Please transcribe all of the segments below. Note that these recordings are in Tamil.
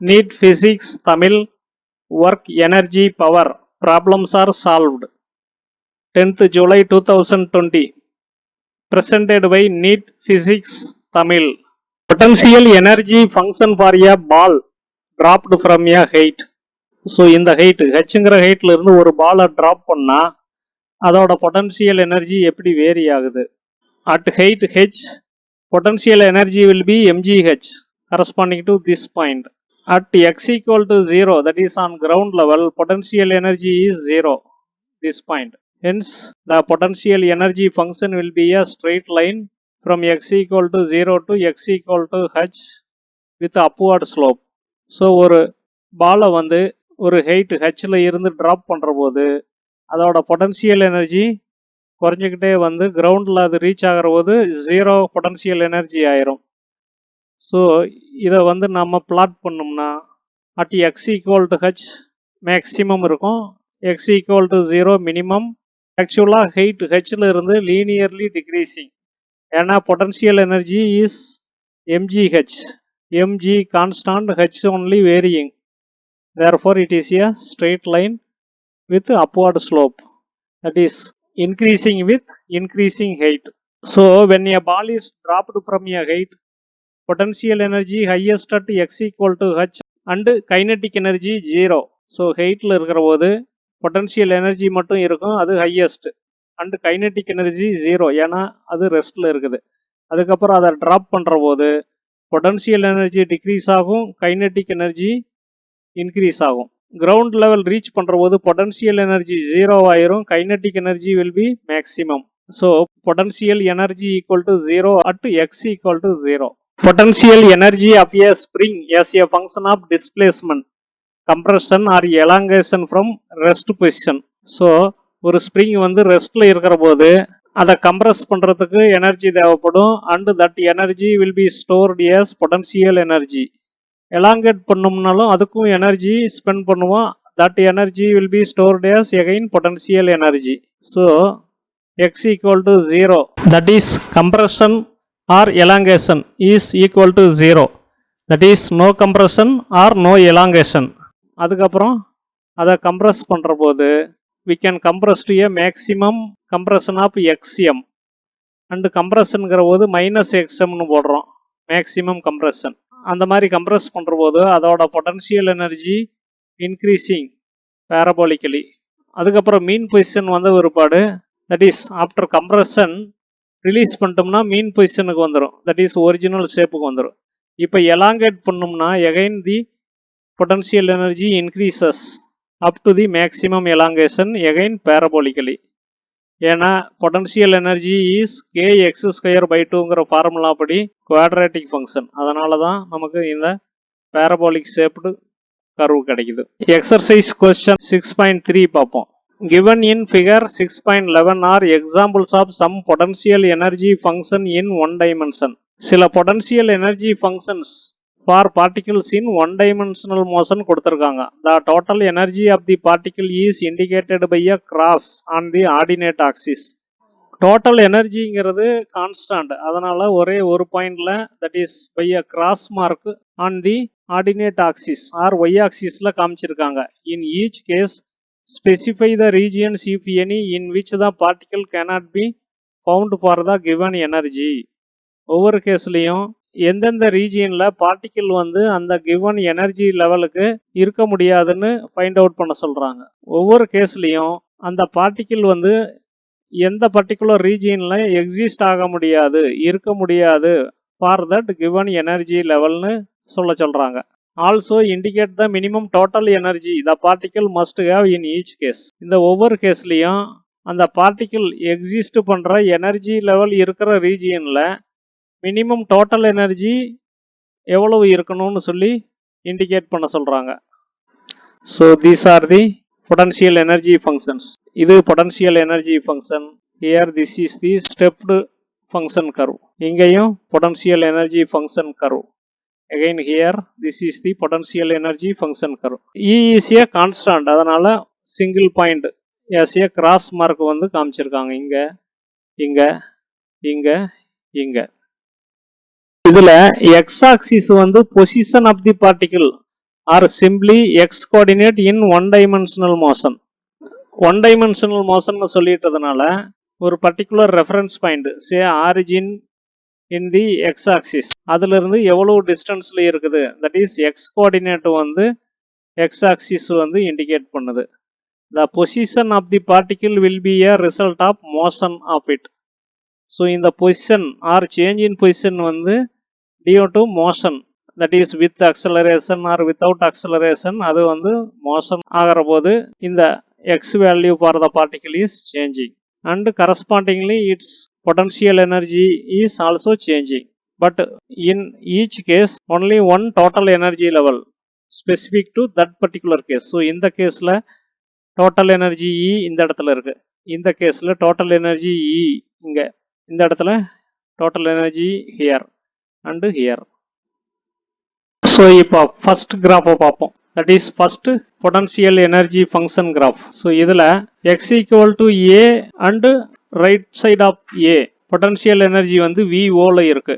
NEET Physics Tamil Work Energy Power Problems are solved. 10th July 2020. Presented by NEET Physics Tamil. Potential energy function for a ball dropped from a height. So இந்த ஹைட் ஹெச்ங்கிற ஹைட்ல இருந்து ஒரு பாலை ட்ராப் பண்ணா அதோட பொட்டன்ஷியல் எனர்ஜி எப்படி வேரி ஆகுது? At height H potential energy will be mgh corresponding to this point. At x equal to 0, that is on ground level, potential energy is 0, this point. Hence, the potential energy function will be a straight line from x equal to 0 to x equal to h with upward slope. So ஒரு பாலை வந்து ஒரு ஹைட் ஹெச்சில் இருந்து ட்ராப் பண்ணுற போது அதோட பொட்டன்ஷியல் எனர்ஜி குறைஞ்சிக்கிட்டே வந்து கிரவுண்டில் அது ரீச் ஆகிற போது 0 பொட்டன்ஷியல் எனர்ஜி ஆயிரும். ஸோ இதை வந்து நம்ம பிளாட் பண்ணோம்னா at X equal to H maximum இருக்கும், எக்ஸ் ஈக்குவல் டு 0 மினிமம். ஆக்சுவலாக ஹைட் ஹெச்சில் இருந்து லீனியர்லி டிக்ரீசிங். ஏன்னா potential energy is mgh, mg constant, h only varying. Therefore, it is a straight line with upward slope, that is increasing with increasing height. So, when a ball is dropped from a height, potential energy highest at x equal to h and kinetic energy 0. So, heightல இருக்கிற போது potential energy மட்டும் இருக்கும், அது highest, and kinetic energy 0, ஏன்னா அது ரெஸ்ட்ல இருக்குது. அதுக்கப்புறம் அதை ட்ராப் பண்ணுற போது potential energy டிக்ரீஸ் ஆகும், kinetic energy இன்க்ரீஸ் ஆகும். கிரவுண்ட் லெவல் ரீச் பண்ணுற போது பொட்டன்ஷியல் எனர்ஜி 0 ஆயிரும், kinetic energy will be maximum. So potential energy equal to 0 at X equal to 0. Potential energy of a spring as a function of displacement, compression or elongation from rest position. So ஒரு ஸ்ப்ரிங் வந்து ரெஸ்ட்ல இருக்கிற போது அதை கம்ப்ரஸ் பண்ணுறதுக்கு எனர்ஜி தேவைப்படும், and that energy will be stored as potential energy. Elongate பண்ணோம்னாலும் அதுக்கும் எனர்ஜி ஸ்பெண்ட் பண்ணுவோம், that energy will be stored as again potential energy. So x equal to 0, that is compression or elongation is equal to 0, that is no compression or no elongation. அதுக்கப்புறம் அதை கம்ப்ரஸ் பண்ணுற போது we can compress to a maximum compression of xm, and கம்ப்ரஷனுங்கிற போது -xmனு போடுறோம், மேக்ஸிமம் கம்ப்ரஷன். அந்த மாதிரி கம்ப்ரஸ் பண்ணுற போது அதோட பொட்டன்ஷியல் எனர்ஜி இன்க்ரீசிங் பேரபோலிக்கலி. அதுக்கப்புறம் மீன் பொசிஷன் வந்த ஒருபாடு, that is after compression release பண்ணிட்டோம்னா மீன் பொசிஷனுக்கு வந்துடும், தட் இஸ் ஒரிஜினல் ஷேப்புக்கு வந்துடும். இப்போ எலாங்கேட் பண்ணோம்னா again the potential energy increases up to the maximum elongation again parabolically. ஏன்னா பொட்டன்ஷியல் எனர்ஜி இஸ் kx²/2ங்கிற ஃபார்முலா படி குவாட்ரேட்டிக் ஃபங்க்ஷன், அதனால தான் நமக்கு இந்த பேரபோலிக் ஷேப்டு கர்வ் கிடைக்குது. எக்ஸர்சைஸ் கொஸ்டின் 6.3 பார்ப்போம். Given in figure 6.11 are examples of some potential energy function in one dimension. சில potential energy functions for particles in one dimensional motion கொடுத்துருக்காங்க. The total energy of the particle is indicated by a cross on the ordinate axis. Total எனர்ஜிங்கிறது கான்ஸ்டன்ட், அதனால ஒரே ஒரு பாயிண்ட்ல, that is by a cross mark on the ordinate axis or y ஆக்சிஸ்ல காமிச்சிருக்காங்க. In each case specify the regions if any in which the particle cannot be found for the given energy. ஒவ்வொரு கேஸ்லையும் எந்தெந்த ரீஜியனில் பார்ட்டிக்கிள் வந்து அந்த கிவன் எனர்ஜி லெவலுக்கு இருக்க முடியாதுன்னு ஃபைண்ட் அவுட் பண்ண சொல்கிறாங்க. ஒவ்வொரு கேஸ்லையும் அந்த பார்ட்டிக்கிள் வந்து எந்த பர்டிகுலர் ரீஜியனில் எக்ஸிஸ்ட் ஆக முடியாது, இருக்க முடியாது ஃபார் தட் கிவன் எனர்ஜி லெவல்னு சொல்கிறாங்க. Also indicate the minimum total energy the particle must have in each case. இந்த ஒவ்வொரு கேஸ்லையும் அந்த பார்ட்டிக்கிள் எக்ஸிஸ்ட் பண்ணுற எனர்ஜி லெவல் இருக்கிற ரீஜியனில் மினிமம் டோட்டல் எனர்ஜி எவ்வளவு இருக்கணும்னு சொல்லி இண்டிகேட் பண்ண சொல்கிறாங்க. So these are the potential energy functions. இது potential energy function. Here this is the stepped function curve. இங்கேயும் potential energy function curve. Again here this is the potential energy function curve. E is a constant, அதனால single point as a cross mark வந்து காமிச்சிருக்காங்க, இங்கே இங்கே இங்கே இங்கே. இதுல எக்ஸ் ஆக்சிஸ் வந்து position of the particle, are simply x coordinate in one dimensional motion. One dimensional motion சொல்லிட்டதுனால ஒரு particular reference point say origin in the x axis அதுல இருந்து எவ்வளவு டிஸ்டன்ஸ்ல இருக்குது, தட் இஸ் எக்ஸ் கோஆர்டினேட் வந்து எக்ஸ் ஆக்சிஸ் வந்து இண்டிகேட் பண்ணுது. The position of the particle will be a result of motion of it. So இந்த position or change in position வந்து due to motion, that is with acceleration or without acceleration, அது வந்து மோஷன் ஆகிற போது இந்த x value for the particle is changing and correspondingly its potential energy is also changing, but in each case only one total energy level specific to that particular case. So in the case la total energy E இந்த இடத்துல இருக்கு, இந்த கேஸ்ல total energy E இங்க, இந்த இடத்துல total energy here and here. So இப்போ first graph பார்ப்போம், that is first potential energy function graph. So இதில் x equal to a and right side of a potential energy வந்து VO ல இருக்கு.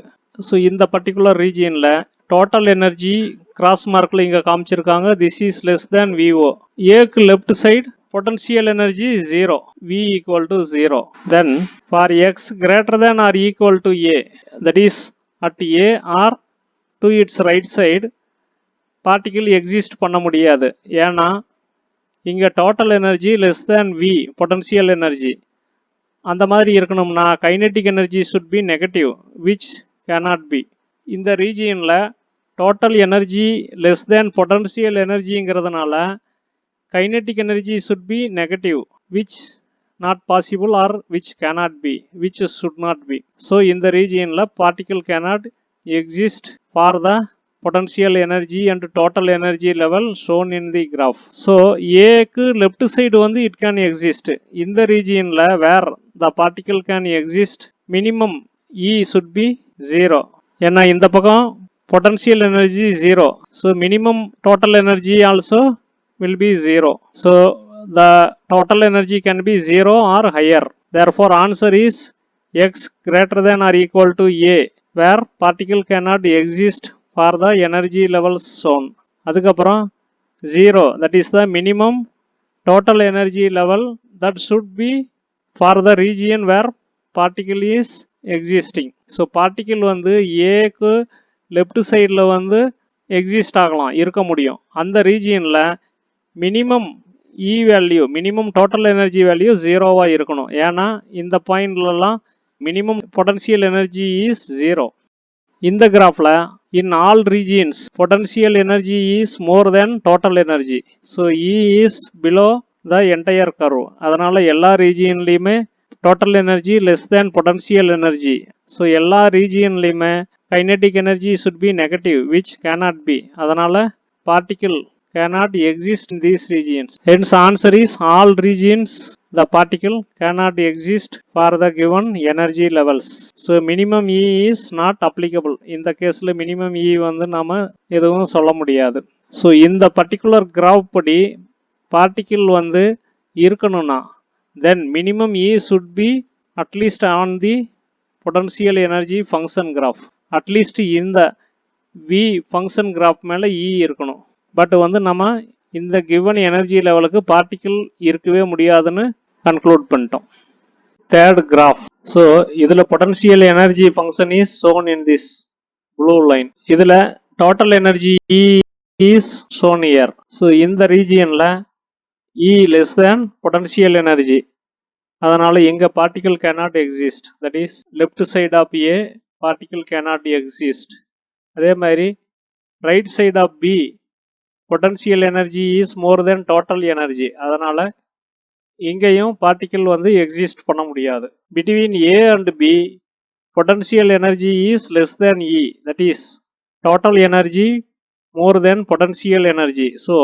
So இந்த particular regionல total energy cross markல இங்க காமிச்சிருக்காங்க, this is less than VO. a க்கு left side potential energy 0, V equal to 0. Then for x greater than or equal to a, that is at a or to its right side, particle exist பண்ண முடியாது. ஏன்னா இங்கே total energy less than V potential energy. அந்த மாதிரி இருக்கணும்னா kinetic energy should be negative, which cannot be. இந்த ரீஜியனில் total energy less than potential எனர்ஜிங்கிறதுனால kinetic energy should be negative, which not possible or which cannot be, which should not be. So இந்த ரீஜியனில் particle cannot exist for the potential energy and total energy level shown in the graph. So a க்கு left side வந்து it can exist in the region la where the particle can exist, minimum E should be 0. ஏன்னா இந்த பக்கம் potential energy 0, so minimum total energy also will be 0. So the total energy can be 0 or higher. Therefore answer is x greater than or equal to a, where particle cannot exist for the energy levels shown. அதுக்கப்புறம் 0, that is the minimum total energy level that should be for the region where particle is existing. So particle வந்து aக்கு left sideல வந்து exist ஆகலாம், இருக்க முடியும். அந்த regionல minimum E value, minimum total energy value 0வா இருக்கணும். ஏன்னா இந்த பாயிண்ட்லலாம் minimum potential energy is 0. இந்த கிராஃப்ல in all regions potential energy is more than total energy, so E is below the entire curve. அதனால எல்லா ரீஜியன்லையுமே total energy less than potential energy, so எல்லா ரீஜியன்லையுமே kinetic energy should be negative, which cannot be. அதனால particle cannot exist in these regions. Hence answer is all regions the particle cannot exist for the given energy levels. So minimum E is not applicable. In the case la minimum E வந்து நாம எதுவும் சொல்ல முடியாது. So இந்த particular graph படி particle வந்து இருக்கணும்னா then minimum E should be at least on the potential energy function graph. At least இந்த V function graph மேல E இருக்கணும். பட் வந்து நம்ம இந்த given energy லெவலுக்கு பார்ட்டிகிள் இருக்கவே முடியாதுன்னு கன்க்ளூட் பண்ணிட்டோம். Third graph. ஸோ இதில் potential energy function is shown in this blue line. இதில் total energy E is shown here. So இந்த ரீஜியனில் E less than potential energy, அதனால் எங்கே particle cannot exist, that is left side of A particle cannot exist. அதே மாதிரி right side of B potential energy is more than total energy, அதனால் இங்கேயும் பார்ட்டிகிள் வந்து எக்ஸிஸ்ட் பண்ண முடியாது. Between A and B potential energy is less than E, that is total energy more than potential energy. So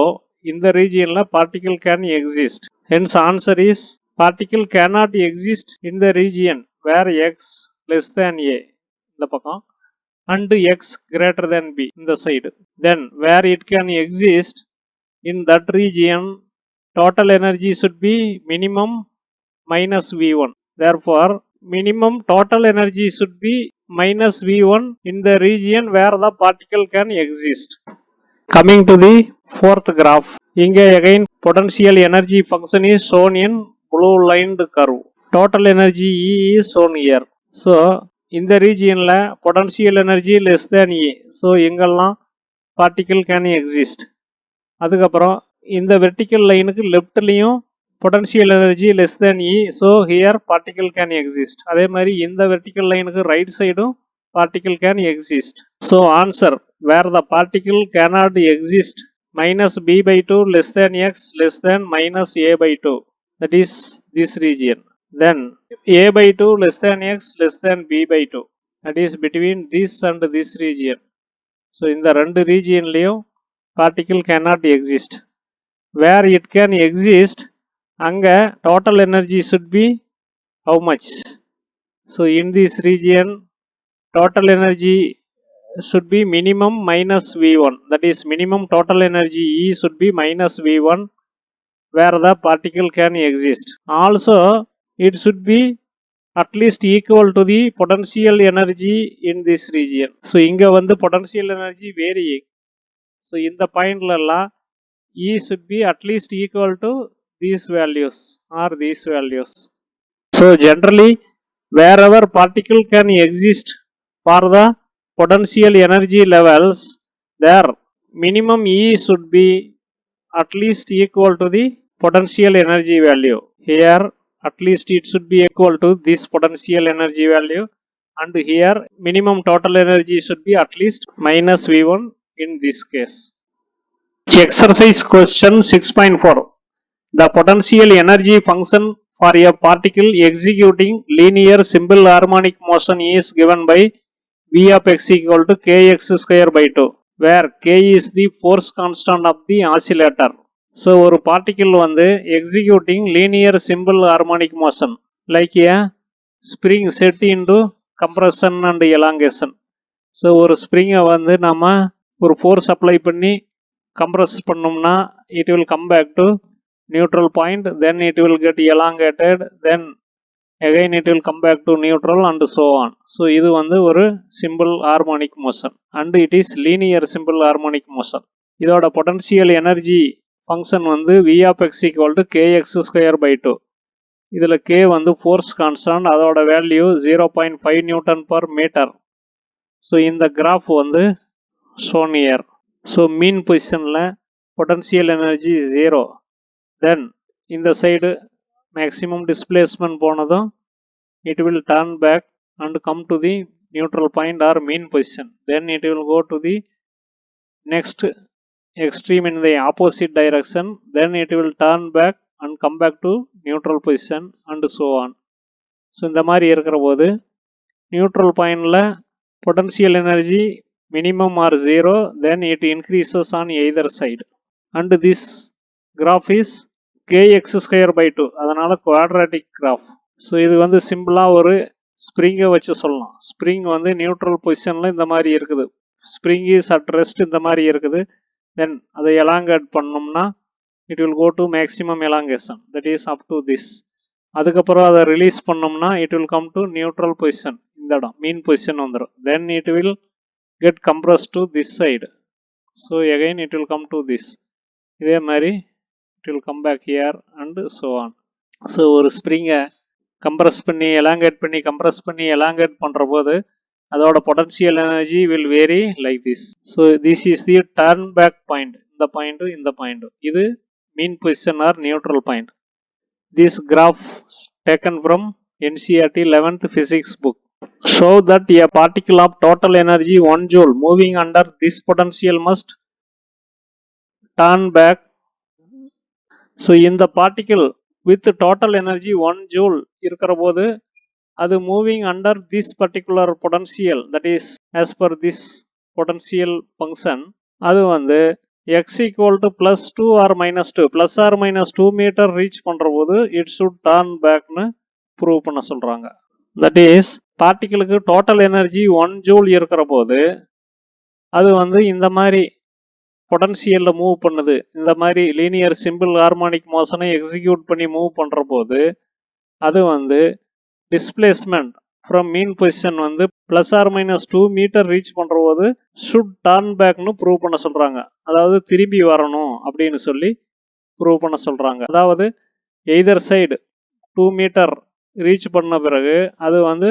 இந்த ரீஜியனில் particle can exist. Hence answer is particle cannot exist in the region where x less than A இந்த பக்கம் and x greater than B இந்த side. Then where it can exist in that region, total energy should be minimum minus V1. Therefore minimum total energy should be minus V1 in the region where the particle can exist. Coming to the Fourth graph. இங்கே again potential energy function is shown in blue lined curve. Total energy E is shown here. So இந்த regionல potential energy less than E. So எங்கெல்லாம் particle can exist. அதுக்கப்புறம் இந்த vertical lineக்கு leftலையும் potential energy less than E. So here particle can exist. அதே மாதிரி இந்த vertical lineக்கு right sideம் particle can exist. So answer where the particle cannot exist minus b by 2 less than x less than minus a by 2, that is this region. Then a by 2 less than x less than b by 2, that is between this and this region. So in the two region லையும் particle cannot exist. Where it can exist, அங்க total energy should be how much? So in this region total energy should be minimum minus V1, that is minimum total energy E should be minus V1 where the particle can exist. Also it should be at least equal to the potential energy in this region. So இங்க வந்து potential energy varying. So இந்த பாயிண்ட்ல எல்லாம் E should be at least equal to these values or these values. So generally wherever particle can exist for the potential energy levels, their minimum E should be at least equal to the potential energy value. Here at least it should be equal to this potential energy value, and here minimum total energy should be at least minus V1 in this case. Exercise question 6.4. The potential energy function for a particle executing linear simple harmonic motion is given by V of x equal to kx square by 2, where k is the force constant of the oscillator. So ஒரு particle வந்து executing linear simple harmonic motion like a spring set into compression and elongation. So ஒரு spring வந்து நம்ம ஒரு force apply பண்ணி compress பண்ணோம்னா it will come back to neutral point, then it will get elongated, then again it will come back to neutral and so on. So இது வந்து ஒரு simple harmonic motion and it is linear simple harmonic motion. இதோட potential energy function வந்து V of x equal to kx square by 2. இதில் k வந்து force constant, அதோட value 0.5 Newton per meter. So இந்த graph வந்து shown here. So mean positionல potential energy 0. Then இந்த side maximum displacement போனதும் it will turn back and come to the neutral point or mean position. Then it will go to the next extreme in the opposite direction. Then it will turn back and come back to neutral position and so on. So இந்த மாதிரி இருக்கிற போது neutral pointல potential energy minimum or 0, then it increases on either side. And this graph is kx square by 2, அதனால quadratic graph. ஸோ இது வந்து சிம்பிளாக ஒரு ஸ்ப்ரிங்கை வச்சு சொல்லலாம். ஸ்ப்ரிங் வந்து நியூட்ரல் பொசிஷனில் இந்த மாதிரி இருக்குது, ஸ்ப்ரிங் இஸ் அட் ரெஸ்ட் இந்த மாதிரி இருக்குது. தென் அதை எலாங்கேட் பண்ணோம்னா it will go to maximum elongation, that is up to this. அதுக்கப்புறம் அதை ரிலீஸ் பண்ணோம்னா it will come to neutral position, இந்த இடம் மீன் பொசிஷன் வந்துடும். Then it will get compress to this side. So again it will come to this. இதே மாதிரி it will come back here and so on. So ஒரு ஸ்ப்ரிங்கை கம்ப்ரஸ் பண்ணி எலாங்கேட் பண்ணி கம்ப்ரஸ் பண்ணி எலாங்கேட் பண்ணுற போது அதோட potential energy will vary like this. So this is the turn back point, இந்த பாயிண்ட்டும் இந்த பாயிண்ட்டும். இது mean position or neutral point. This graph taken from NCERT 11th physics book. Show that a particle of total energy 1 joule moving under this potential must turn back. So in the particle with total energy 1 joule இருக்கிற போது அது moving under this particular potential, that is as per this potential function, அது வந்து x equal to +2 or -2 plus or -2 metre reach பண்ணுற போது இட் ஷுட் டர்ன் பேக்னு ப்ரூவ் பண்ண சொல்கிறாங்க. தட் இஸ் பார்ட்டிகளுக்கு டோட்டல் எனர்ஜி 1 ஜூல் இருக்கிற போது அது வந்து இந்த மாதிரி பொட்டன்ஷியலில் மூவ் பண்ணுது. இந்த மாதிரி லீனியர் சிம்பிள் ஹார்மோனிக் மோஷனை எக்ஸிக்யூட் பண்ணி மூவ் பண்ணுற போது அது வந்து டிஸ்பிளேஸ்மெண்ட் ஃப்ரம் மீன் பொசிஷன் வந்து plus or minus 2 metre reach பண்ற போது ஷுட் டர்ன் பேக்னு ப்ரூவ் பண்ண சொல்றாங்க. அதாவது திரும்பி வரணும் அப்படின்னு சொல்லி ப்ரூவ் பண்ண சொல்றாங்க. அதாவது எய்தர் சைடு 2 மீட்டர் ரீச் பண்ண பிறகு அது வந்து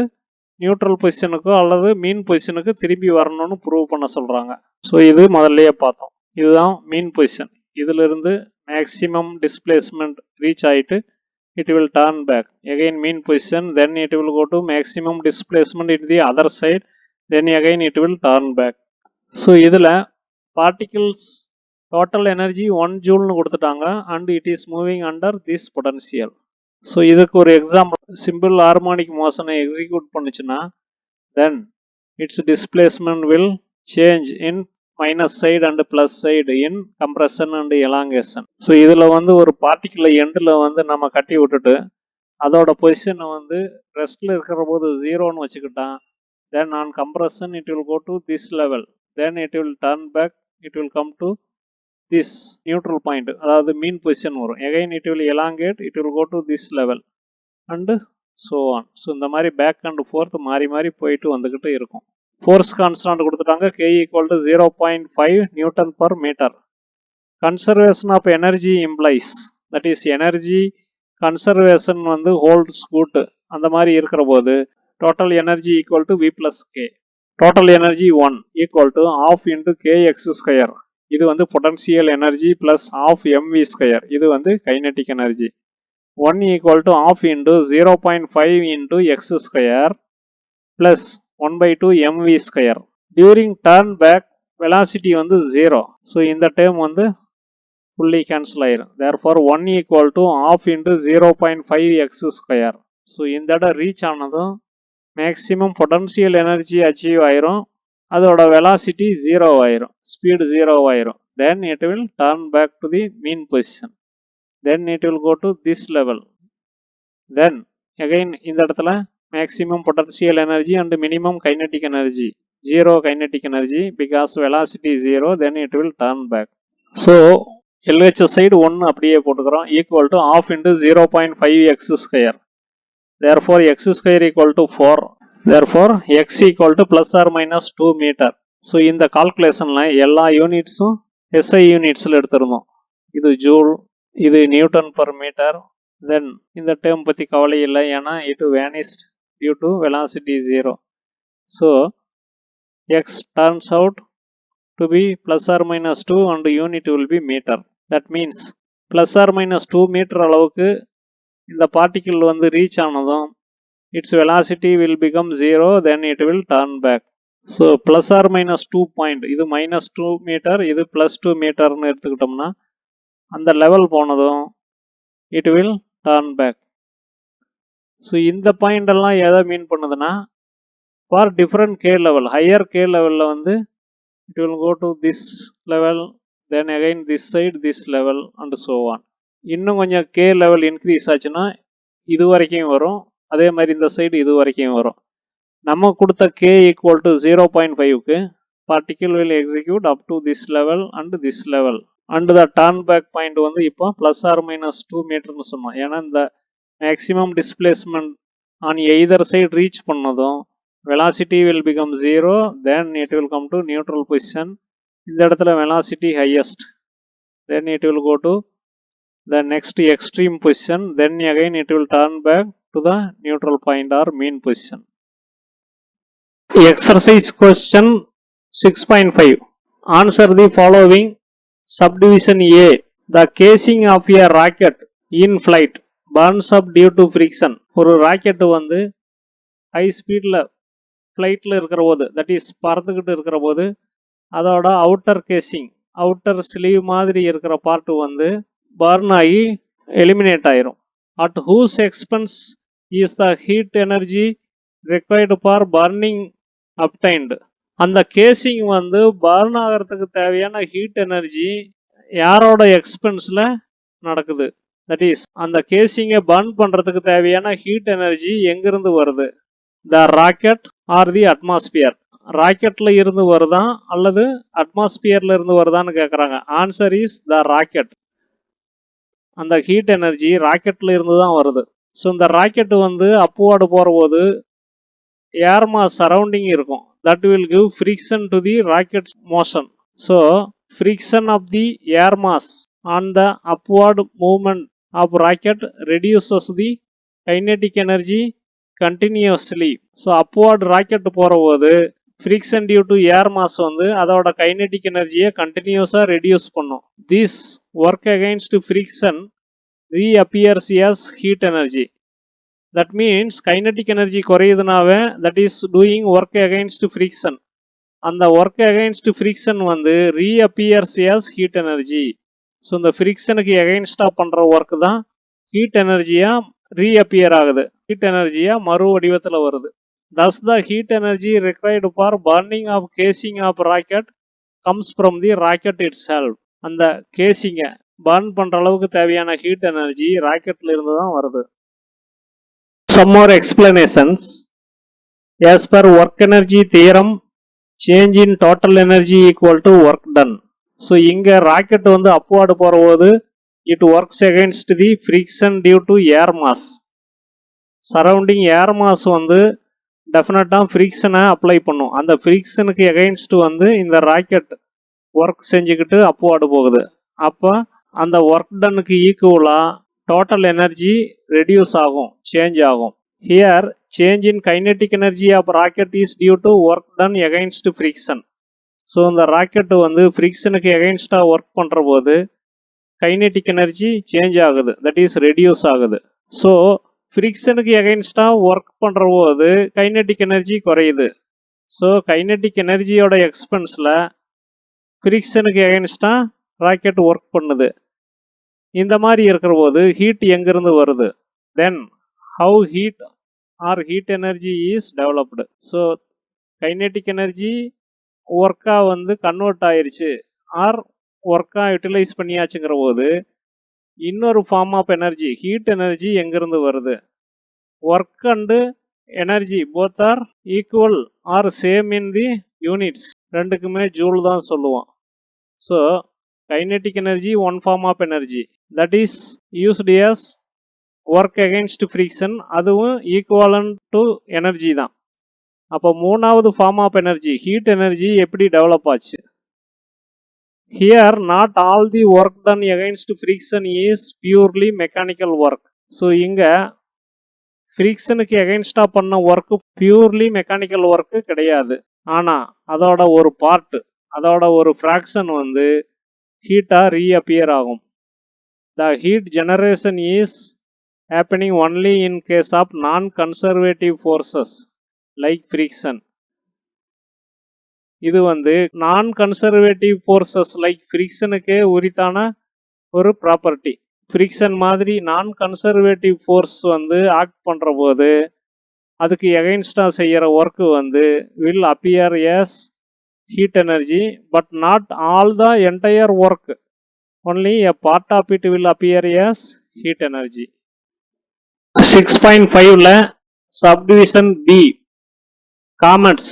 நியூட்ரல் பொசிஷனுக்கோ அல்லது மீன் பொசிஷனுக்கு திரும்பி வரணும்னு ப்ரூவ் பண்ண சொல்றாங்க. ஸோ இது முதல்லயே பார்த்தோம். இதுதான் மீன் பொசிஷன். இதுல இருந்து மேக்ஸிமம் டிஸ்பிளேஸ்மெண்ட் ரீச் ஆயிட்டு it will turn back again mean position, then it will go to maximum displacement in the other side, then again it will turn back. So இதுல particles total energy 1 joule னு கொடுத்துட்டாங்க and it is moving under this potential. So இதுக்கு ஒரு example, simple harmonic motion execute பண்ணுச்சுன்னா then its displacement will change in minus side and plus side in compression and elongation. So இதில் வந்து ஒரு பார்ட்டிகுலர் எண்டில் வந்து நம்ம கட்டி விட்டுட்டு அதோட பொசிஷனை வந்து ரெஸ்டில் இருக்கிற போது ஜீரோன்னு வச்சுக்கிட்டான். Then on compression it will go to this level, then it will turn back, it will come to this neutral point, அதாவது மீன் பொசிஷன் வரும். Again it will elongate, it will go to this level and so on. So இந்த மாதிரி பேக் அண்ட் ஃபோர்த் மாறி மாறி போயிட்டு வந்துக்கிட்டு இருக்கும். ஃபோர்ஸ் கான்ஸ்டன்ட் கொடுத்துட்டாங்க, K equal to 0.5 newton per metre. Conservation of energy implies, that is energy conservation வந்து ஹோல்ட்ஸ் குட் அந்த மாதிரி இருக்கிற போது total energy equal to V plus K. Total energy 1 equal to ½ into KX square. இது வந்து potential energy plus ½ MV square. இது வந்து kinetic energy. 1 equal to ½ into 0.5 into X square plus 1/2 mv square. During turn back velocity வந்து 0. ஸோ இந்த டேர்ம் வந்து ஃபுல்லி கேன்சல் ஆயிரும். Therefore 1 equal to ½ into 0.5 x square. So இந்த இடம் ரீச் ஆனதும் மேக்ஸிமம் பொட்டன்சியல் எனர்ஜி அச்சீவ் ஆயிரும், அதோட வெலாசிட்டி 0 ஆயிரும், ஸ்பீடு 0 ஆயிரும். Then it will turn back to the mean position, then it will go to this level. Then again இந்த இடத்துல maximum potential energy and minimum kinetic energy, zero kinetic energy because velocity is 0, then it will turn back. So LHS side 1 அப்படியே போட்டுக்கிறோம், equal to ½ into 0.5 x square. Therefore x square equal to 4. Therefore x equal to plus or minus 2 meter. So இந்த calculationல எல்லா யூனிட்ஸும் SI யூனிட்ஸ்ல எடுத்திருந்தோம். இது ஜூல், இது நியூட்டன் பர் மீட்டர். தென் இந்த டேர்ம் பற்றி கவலை இல்லை, ஏன்னா it vanished due to velocity 0. So x turns out to be plus or minus 2 and unit will be meter. That means plus or minus 2 meter அளவுக்கு இந்த பார்ட்டிகிள் வந்து ரீச் ஆனதும் its velocity will become 0, then it will turn back. So plus or minus 2 point, இது minus 2 meter, இது plus 2 meterன்னு எடுத்துக்கிட்டோம்னா அந்த லெவல் போனதும் it will turn back. So இந்த பாயிண்ட் எல்லாம் எதை மீன் பண்ணுதுன்னா, for different K level, higher K லெவலில் வந்து it will go to this level, then again this side this level and so on. இன்னும் கொஞ்சம் கே லெவல் இன்க்ரீஸ் ஆச்சுன்னா இது வரைக்கும் வரும், அதே மாதிரி இந்த சைடு இது வரைக்கும் வரும். நம்ம கொடுத்த கே ஈக்குவல் டு 0.5க்கு particle will execute up to this level and this level and the turn back point வந்து இப்போ பிளஸ் ஆர் மைனஸ் 2 மீட்டர்னு சொன்னோம். ஏன்னா இந்த maximum displacement on either side reach பண்ணதும் velocity will become 0, then it will come to neutral position. இந்த இடத்துல velocity highest, then it will go to the next extreme position, then again it will turn back to the neutral point or mean position. Exercise question 6.5. Answer the following. Subdivision A. The casing of a rocket in flight burns up due to friction. ஒரு ராக்கெட் வந்து ஹை ஸ்பீடில் ஃப்ளைட்டில் இருக்கிற போது, தட் இஸ் பறந்துக்கிட்டு இருக்கிற போது அதோட அவுட்டர் கேசிங், அவுட்டர் ஸ்லீவ் மாதிரி இருக்கிற பார்ட் வந்து பர்ன் ஆகி எலிமினேட் ஆயிரும். At whose expense is the heat energy required for burning obtained. அந்த கேசிங் வந்து பர்ன் ஆகிறதுக்கு தேவையான ஹீட் எனர்ஜி யாரோட எக்ஸ்பென்ஸில் நடக்குது? தட் இஸ் அந்த கேசிங்கை பர்ன் பண்ணுறதுக்கு தேவையான ஹீட் எனர்ஜி எங்கிருந்து வருது? The rocket or the atmosphere. ராக்கெட்டில் இருந்து வருதா அல்லது அட்மாஸ்பியரில் இருந்து வருதான்னு கேட்குறாங்க. Answer is the rocket. அந்த ஹீட் எனர்ஜி ராக்கெட்டில் இருந்து தான் வருது. ஸோ இந்த ராக்கெட்டு வந்து அப்வார்டு போகிற போது air mass surrounding இருக்கும். That will give friction to the rocket's motion. So friction of the air mass on the upward movement of rocket reduces the kinetic energy continuously. So upward rocket போறபோது friction due to air mass வந்து அதோட kinetic எனர்ஜியை கண்டினியூஸா ரெடியூஸ் பண்ணும். This work against friction reappears as heat energy. That means kinetic energy குறையுதுனாவே that is doing work against friction. அந்த work against friction வந்து reappears as heat energy. So இந்த ஃப்ரிக்ஷனுக்கு எகெயின்ஸ்டாக பண்ணுற ஒர்க் தான் ஹீட் எனர்ஜியாக ரீஅப்பியர் ஆகுது, ஹீட் எனர்ஜியாக மறு வடிவத்தில் வருது. Thus the heat energy required for burning of casing of rocket comes from the rocket itself. அந்த கேசிங்கை பர்ன் பண்ணுற அளவுக்கு தேவையான ஹீட் எனர்ஜி ராக்கெட்ல இருந்து தான் வருது. Some more explanations. As per work energy theorem, change in total energy equal to work done. So இங்கே ராக்கெட் வந்து அப்வார்டு போகிறபோது it works against the friction due to air mass. Surrounding air mass வந்து டெஃபினட்டாக ஃப்ரிக்ஷனை அப்ளை பண்ணும். அந்த ஃப்ரிக்ஷனுக்கு எகெயின்ஸ்ட் வந்து இந்த ராக்கெட் ஒர்க் செஞ்சுக்கிட்டு அப்வார்டு போகுது. அப்போ அந்த ஒர்க் டன்னுக்கு ஈக்குவலாக டோட்டல் எனர்ஜி ரெடியூஸ் ஆகும், சேஞ்ச் ஆகும். Here change in kinetic energy of rocket is due to work done against friction. So இந்த ராக்கெட் வந்து ஃப்ரிக்ஷனுக்கு எகெயின்ஸ்டாக ஒர்க் பண்ணுற போது கைனெட்டிக் எனர்ஜி சேஞ்ச் ஆகுது, தட் இஸ் ரெடியூஸ் ஆகுது. ஸோ ஃப்ரிக்ஷனுக்கு எகெயின்ஸ்டாக ஒர்க் பண்ணுற போது கைனெட்டிக் எனர்ஜி குறையுது. ஸோ கைனெட்டிக் எனர்ஜியோட எக்ஸ்பென்ஸில் ஃப்ரிக்ஷனுக்கு எகெயின்ஸ்டாக ராக்கெட் ஒர்க் பண்ணுது. இந்த மாதிரி இருக்கிற போது ஹீட் எங்கிருந்து வருது? Then how heat R heat energy is developed. So kinetic energy ஒர்க்காக வந்து கன்வெர்ட் ஆயிடுச்சு ஆர் ஒர்க்காக யூட்டிலைஸ் பண்ணியாச்சுங்கிற போது இன்னொரு form of energy heat energy எங்கிருந்து வருது? Work and energy both are equal are same in the units. ரெண்டுக்குமே ஜூல் தான் சொல்லுவோம். So kinetic energy one form of energy that is used as work against friction, அதுவும் ஈக்குவலன் டு எனர்ஜி தான். அப்போ மூணாவது form of energy heat energy எப்படி டெவலப் ஆச்சு? Here not all the work done against friction is purely mechanical work. So இங்கே ஃப்ரிக்ஷனுக்கு எகெயின்ஸ்டாக பண்ண ஒர்க்கு பியூர்லி மெக்கானிக்கல் ஒர்க்கு கிடையாது. ஆனால் அதோட ஒரு பார்ட்டு, அதோட ஒரு ஃப்ராக்ஷன் வந்து ஹீட்டாக ரீஅப்பியர் ஆகும். The heat generation is happening only in case of non conservative forces like friction. இது வந்து நான் கன்சர்வேட்டிவ் ஃபோர்ஸஸ் லைக் ஃப்ரிக்ஷனுக்கே உரித்தான ஒரு ப்ராப்பர்ட்டி. ஃப்ரிக்ஷன் மாதிரி நான் கன்சர்வேட்டிவ் ஃபோர்ஸ் வந்து ஆக்ட் பண்ணுற போது அதுக்கு எகெயின்ஸ்டாக செய்கிற ஒர்க்கு வந்து will appear as heat energy, but not all the entire work, only a part of it will appear as heat energy. 6.5ல subdivision B comets,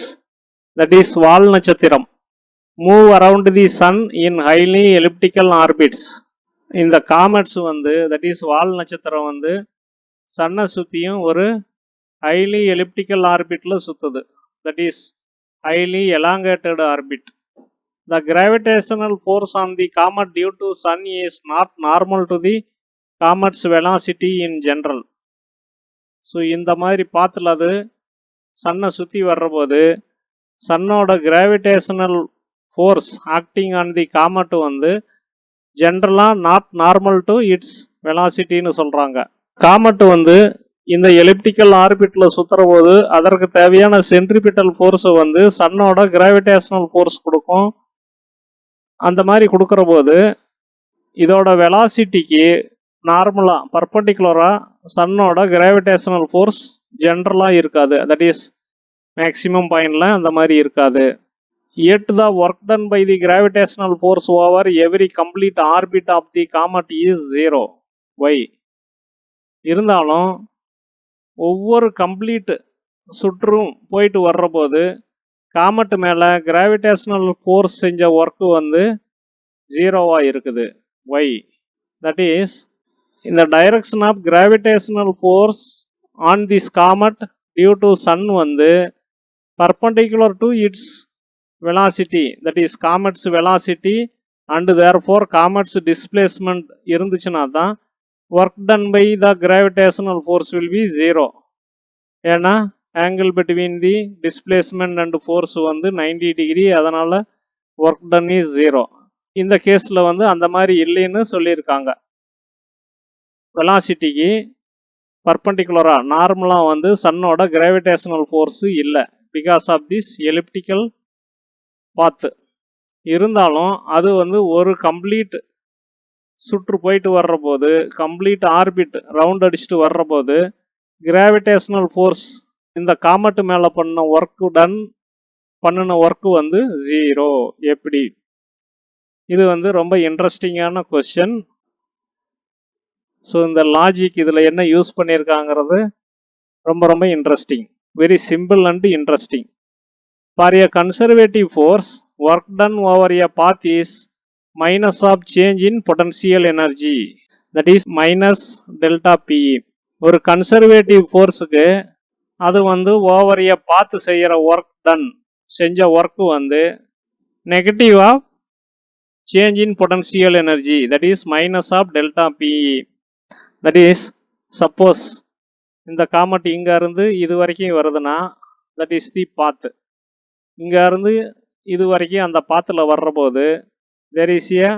that is வால் நட்சத்திரம், move around the sun in highly elliptical orbits. இந்த காமெட்ஸ் வந்து தட் இஸ் வால் நட்சத்திரம் வந்து சன்னை சுற்றியும் ஒரு ஹைலி எலிப்டிக்கல் ஆர்பிட்டில் சுற்றுது, that is highly elongated orbit. The gravitational force on the comet due to sun is not normal to the comet's velocity in general. So இந்த மாதிரி பாத்தில் அது சன்னை சுற்றி வர்றபோது சன்னோட gravitational force acting on the comet வந்து ஜென்ரலாக நாட் நார்மல் டு இட்ஸ் வெலாசிட்டின்னு சொல்கிறாங்க. காமெட் வந்து இந்த எலிப்டிக்கல் ஆர்பிட்டில் சுற்றுற போது அதற்கு தேவையான சென்ட்ரிபிட்டல் ஃபோர்ஸை வந்து சன்னோட கிராவிடேஷனல் ஃபோர்ஸ் கொடுக்கும். அந்த மாதிரி கொடுக்குற போது இதோட வெலாசிட்டிக்கு நார்மலாக பர்பண்டிகுலராக சன்னோட கிராவிடேஷனல் ஃபோர்ஸ் ஜென்ரலாக இருக்காது, தட் இஸ் மேக்ஸிமம் பாயிண்டில் அந்த மாதிரி இருக்காது. Yet the work done by the gravitational force over every complete orbit of the comet is 0. Why? இருந்தாலும் ஒவ்வொரு கம்ப்ளீட் சுற்றும் போயிட்டு வர்ற போது காமெட் மேலே கிராவிடேஷனல் ஃபோர்ஸ் செஞ்ச ஒர்க்கு வந்து 0வாக இருக்குது. Why? That is, in the direction of gravitational force on this comet due to sun வந்து perpendicular to its velocity, that is comet's velocity and therefore comet's displacement இருந்துச்சுன்னா தான் work done by the gravitational force will be 0. ஏன்னா angle between the displacement and force வந்து 90 degree, அதனால work done is 0. இந்த கேஸ்ல வந்து அந்த மாதிரி இல்லைன்னு சொல்லியிருக்காங்க. வெலாசிட்டிக்கு பர்பண்டிகுலரா நார்மலா வந்து சன்னோட கிராவிடேஷனல் ஃபோர்ஸ் இல்லை பிகாஸ் ஆஃப் திஸ் எலிப்டிக்கல் பாத். இருந்தாலும் அது வந்து ஒரு கம்ப்ளீட் சுற்று போயிட்டு வர்ற போது, கம்ப்ளீட் ஆர்பிட் ரவுண்ட் அடிச்சுட்டு வர்ற போது கிராவிடேஷனல் ஃபோர்ஸ் இந்த காமெட் மேலே பண்ணின ஒர்க்கு வந்து 0. எப்படி? இது வந்து ரொம்ப இன்ட்ரெஸ்டிங்கான கொஸ்டின். ஸோ இந்த லாஜிக் இதில் என்ன யூஸ் பண்ணியிருக்காங்கிறது ரொம்ப ரொம்ப interesting. Very simple and interesting. For a conservative force work done over a path is minus of change in potential energy, that is minus delta PE. ஒரு கன்சர்வேட்டிவ் ஃபோர்ஸுக்கு அது வந்து ஓவர் எ பாத் செய்கிற ஒர்க் டன் செஞ்ச ஒர்க்கு வந்து negative of change in potential energy, that is minus of delta PE. That is suppose இந்த காமெட் இங்கேருந்து இது வரைக்கும் வருதுன்னா தட் இஸ் தி பாத்து. இங்கேருந்து இது வரைக்கும் அந்த பாத்தில் வர்ற போது there is a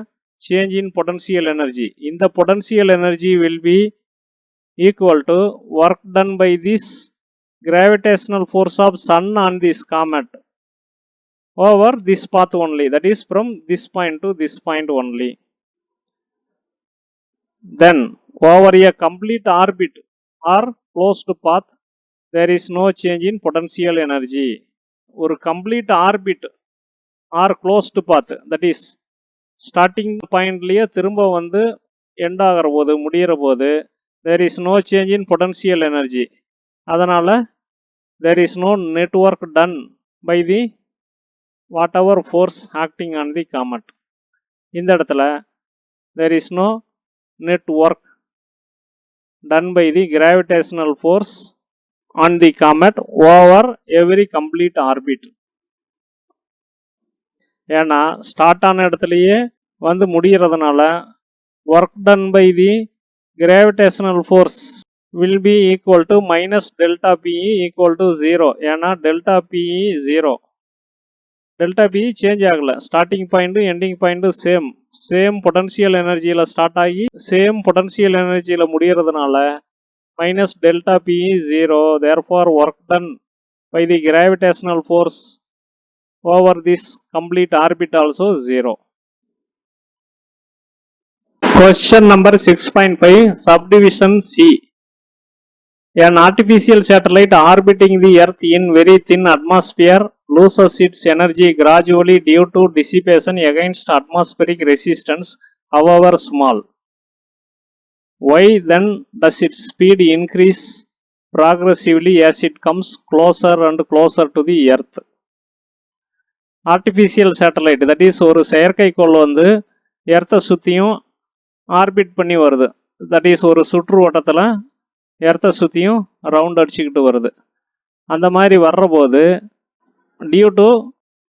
change in potential energy. இந்த potential energy will be equal to work done by this gravitational force of sun on this comet over this path only, that is from this point to this point only. Then over a complete orbit or closed path there is no change in potential energy. ஒரு complete orbit or closed path, that is starting பாயிண்ட்லேயே திரும்ப வந்து எண்ட் ஆகிற போது முடிகிற போது there is no change in potential energy. அதனால் there is no network done by the whatever force acting on the comet. இந்த இடத்துல there is no network done by the gravitational force on the comet over every complete orbit. ஏன்னா ஸ்டார்ட் ஆன இடத்துலையே வந்து முடிகிறதுனால work done by the gravitational force will be equal to minus delta PE equal to 0. ஏன்னா delta PE 0. Delta PE change ஆகலை. ஸ்டார்டிங் பாயிண்ட்டும் எண்டிங் பாயிண்ட்டும் சேம் பொட்டன்ஷியல் எனர்ஜியில் ஸ்டார்ட் ஆகி சேம் பொட்டன்ஷியல் எனர்ஜியில் முடிகிறதுனால minus delta PE 0. Therefore work done by the gravitational force over this complete orbit also 0. Question number 6.5, subdivision C. An artificial satellite orbiting the earth in very thin atmosphere loses its energy gradually due to dissipation against atmospheric resistance, however small. Why then does its speed increase progressively as it comes closer and closer to the earth? Artificial satellite, that is ஒரு செயற்கைக்கோள் வந்து எர்த்தை சுற்றியும் ஆர்பிட் பண்ணி வருது. தட் இஸ் ஒரு சுற்று வட்டத்தில் எர்த்தை சுற்றியும் ரவுண்ட் அடிச்சுக்கிட்டு வருது. அந்த மாதிரி வர்றபோது due to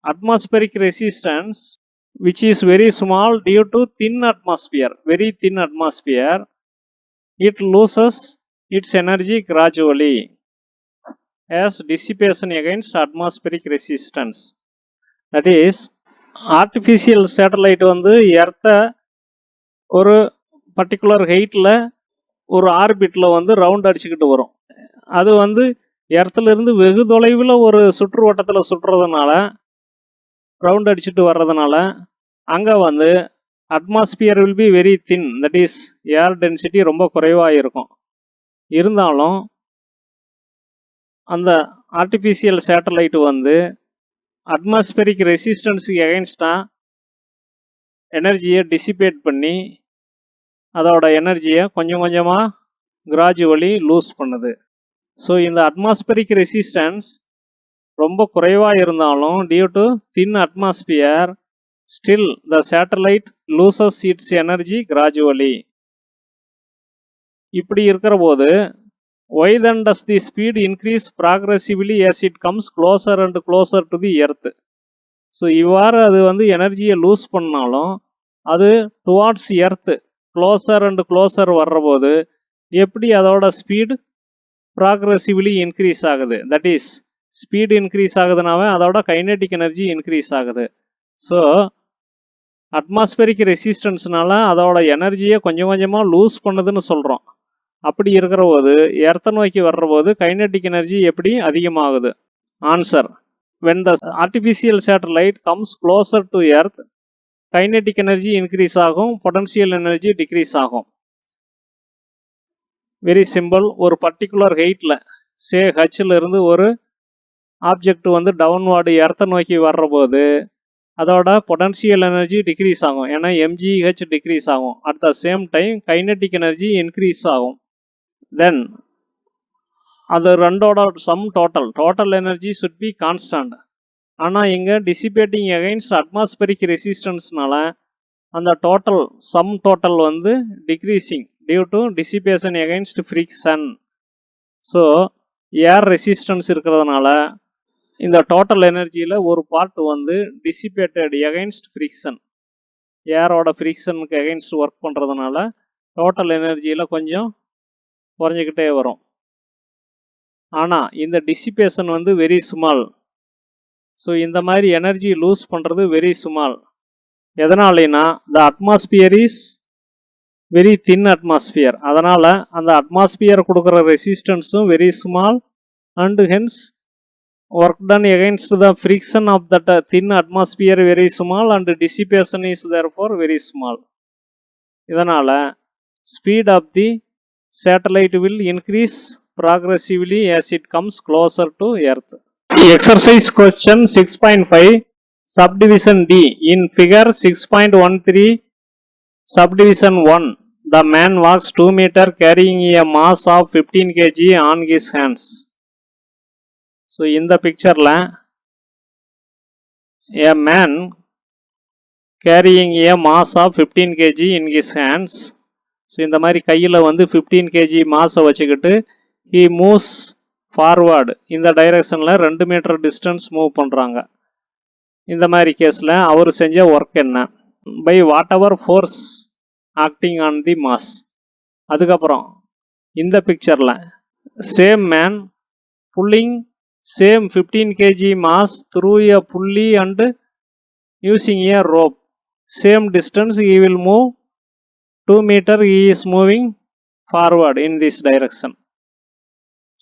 atmospheric resistance which is very small due to thin atmosphere, very thin atmosphere, it loses its energy gradually as dissipation against atmospheric resistance. தட் இஸ் ஆர்டிஃபிஷியல் சேட்டலைட் வந்து எர்த்தை ஒரு பர்டிகுலர் ஹெயிட்டில் ஒரு ஆர்பிட்டில் வந்து ரவுண்ட் அடிச்சுக்கிட்டு வரும். அது வந்து எர்த்திலிருந்து வெகு தொலைவில் ஒரு சுற்று வட்டத்தில் சுற்றுறதுனால ரவுண்ட் அடிச்சுட்டு வர்றதுனால அங்கே வந்து atmosphere will be very thin, that is air density ரொம்ப குறைவாக இருக்கும். இருந்தாலும் அந்த ஆர்டிஃபிஷியல் சேட்டலைட் வந்து அட்மாஸ்பரிக் ரெசிஸ்டன்ஸுக்கு எகென்ஸ்டாக எனர்ஜியை டிசிபேட் பண்ணி அதோட எனர்ஜியை கொஞ்சம் கொஞ்சமாக கிராஜுவலி லூஸ் பண்ணுது. ஸோ இந்த அட்மாஸ்பரிக் ரெசிஸ்டன்ஸ் ரொம்ப குறைவாக இருந்தாலும் due to thin atmosphere still the satellite loses its energy gradually. இப்படி இருக்கிற போது Why then does the speed increase progressively as it comes closer and closer to the earth? So இவ்வாறு அது வந்து எனர்ஜியை லூஸ் பண்ணாலும் அது towards earth closer and closer வர்றபோது எப்படி அதோட ஸ்பீடு ப்ராக்ரெசிவ்லி இன்க்ரீஸ் ஆகுது. தட் இஸ் ஸ்பீடு இன்க்ரீஸ் ஆகுதுனாவே அதோட கைனெட்டிக் எனர்ஜி இன்க்ரீஸ் ஆகுது. ஸோ அட்மாஸ்பரிக் ரெசிஸ்டன்ஸ்னால அதோட எனர்ஜியை கொஞ்சம் கொஞ்சமாக லூஸ் பண்ணுதுன்னு சொல்கிறோம். அப்படி இருக்கிற போது எர்த்தை நோக்கி வர்ற போது கைனெட்டிக் எனர்ஜி எப்படி அதிகமாகுது? Answer: when the artificial satellite comes closer to earth, kinetic energy increase ஆகும், potential energy decrease ஆகும். Very simple. ஒரு பர்டிகுலர் ஹெயிட்ல சே ஹச்ல இருந்து ஒரு ஆப்ஜெக்ட் வந்து டவுன்வார்டு எர்த்தை நோக்கி வர்ற போது அதோட பொட்டன்ஷியல் எனர்ஜி டிக்ரீஸ் ஆகும். ஏன்னா mgh டிக்ரீஸ் ஆகும். At the same time kinetic energy increase ஆகும். தென் அது ரெண்டோட sum total energy should be constant. ஆனால் இங்கே டிசிபேட்டிங் அகைன்ஸ்ட் அட்மாஸ்பரிக் ரெசிஸ்டன்ஸ்னால அந்த சம் டோட்டல் வந்து decreasing due to dissipation against friction. So air resistance இருக்கிறதுனால இந்த டோட்டல் எனர்ஜியில் ஒரு பார்ட் வந்து டிசிபேட்டட் அகைன்ஸ்ட் ஃப்ரிக்ஷன். ஏரோட ஃப்ரிக்ஷனுக்கு அகைன்ஸ்ட் ஒர்க் பண்ணுறதுனால டோட்டல் எனர்ஜியில் கொஞ்சம் குறைஞ்சிக்கிட்டே வரும். ஆனால் இந்த டிசிபேஷன் வந்து வெரி ஸ்மால். ஸோ இந்த மாதிரி எனர்ஜி லூஸ் பண்ணுறது வெரி ஸ்மால். எதனாலனா the atmosphere is very thin atmosphere. அதனால் அந்த அட்மாஸ்பியர் கொடுக்குற ரெசிஸ்டன்ஸும் very small and hence work done against the friction of that thin atmosphere very small and dissipation is therefore very small. இதனால் speed of the satellite will increase progressively as it comes closer to earth. Exercise question 6.5 subdivision D. In figure 6.13 subdivision 1, the man walks 2 meters carrying a mass of 15 kg on his hands. So in the picture la a man carrying a mass of 15 kg in his hands. So இந்த மாதிரி கையில் வந்து 15 kg மாஸை வச்சுக்கிட்டு he moves forward இந்த டைரக்ஷனில் 2 மீட்டர் டிஸ்டன்ஸ் மூவ் பண்ணுறாங்க. இந்த மாதிரி கேஸில் அவர் செஞ்ச ஒர்க் என்ன? By whatever force acting on the mass. அதுக்கப்புறம் இந்த பிக்சரில் same man pulling same 15 kg mass through a pulley and using a rope. Same distance he will move 2 meter. he is moving forward in this direction.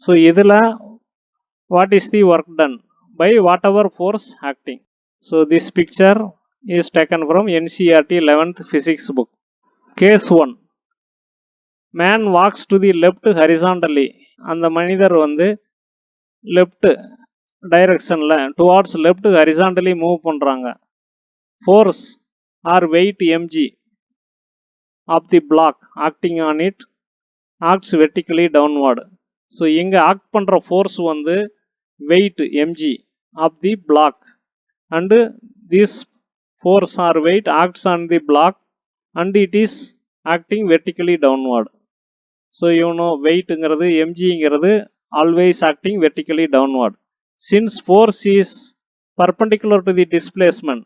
So இதில் what is the work done? By whatever force acting. So this picture is taken from NCERT 11th physics book. Case 1. Man walks to the left horizontally. அந்த மனிதர் வந்து லெஃப்ட் டைரக்ஷனில் டுவார்ட்ஸ் லெஃப்ட் ஹரிசாண்டலி மூவ் பண்ணுறாங்க. Force or weight mg of the block acting on it acts vertically downward. So இங்கே ஆக்ட் பண்ணுற ஃபோர்ஸ் வந்து weight mg of the block and this force or weight acts on the block and it is acting vertically downward. So இவனோ வெயிட்டுங்கிறது mgங்கிறது always acting vertically downward. Since force is perpendicular to the displacement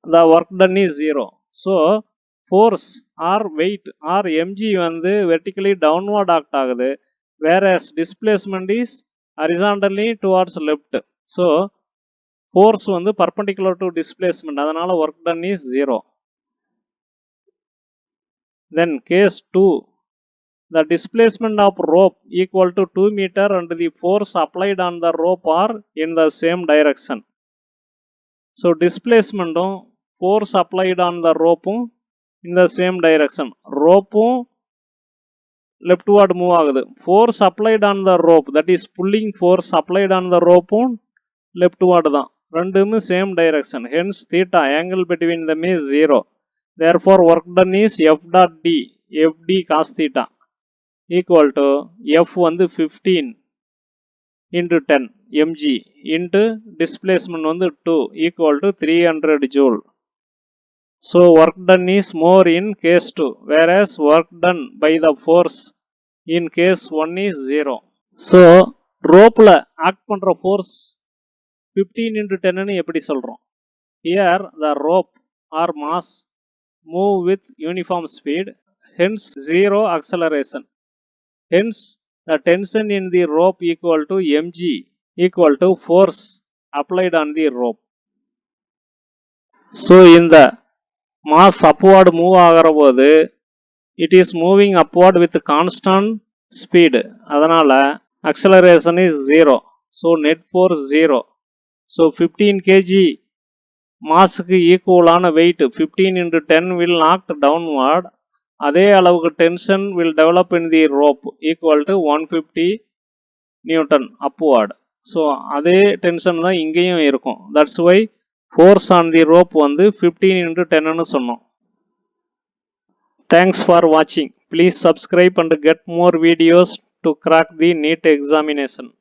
the work done is 0. So force or wait R mg வந்து வெர்டிக்கலி டவுன்வார்ட் ஆக்ட் ஆகுது. whereas displacement is horizontally towards left. So force வந்து perpendicular to displacement. அதனால work done is 0. Then case 2. The displacement of rope equal to 2 meter and the force applied on the rope are in the same direction. So displacement force applied on the rope in the same direction. Rope leftward move ஆகுது. Force applied on the rope that is pulling force applied on the ரோப்பும் லெஃப்ட்வார்டு தான். ரெண்டுமே same direction. Hence theta angle between them is 0. Therefore work done is f dot d fd cos theta equal to f வந்து 15 into 10 mg into displacement வந்து 2 equal to 300 joule. So work done is more in case 2, whereas work done by the force in case 1 is 0. So ரோப்பில் act பண்ணுற ஃபோர்ஸ் 15 into 10 எப்படி சொல்கிறோம்? Here the rope or mass move with uniform speed, hence zero acceleration. Hence the tension in the rope equal to mg equal to force applied on the rope. So இந்த mass upward move ஆகிற போது it is moving upward with constant speed. அதனால acceleration is 0. So net force 0. So 15 kg மாஸுக்கு ஈக்குவலான weight 15 into 10 will knocked downward. அதே அளவுக்கு tension will develop in the rope equal to 150 newton upward. So அதே டென்ஷன் தான் இங்கேயும் இருக்கும். That's why force on the rope வந்து 15 into 10ன்னு சொன்னோம். தேங்க்ஸ் ஃபார் வாட்சிங். Please subscribe and get more videos to crack the NEET examination.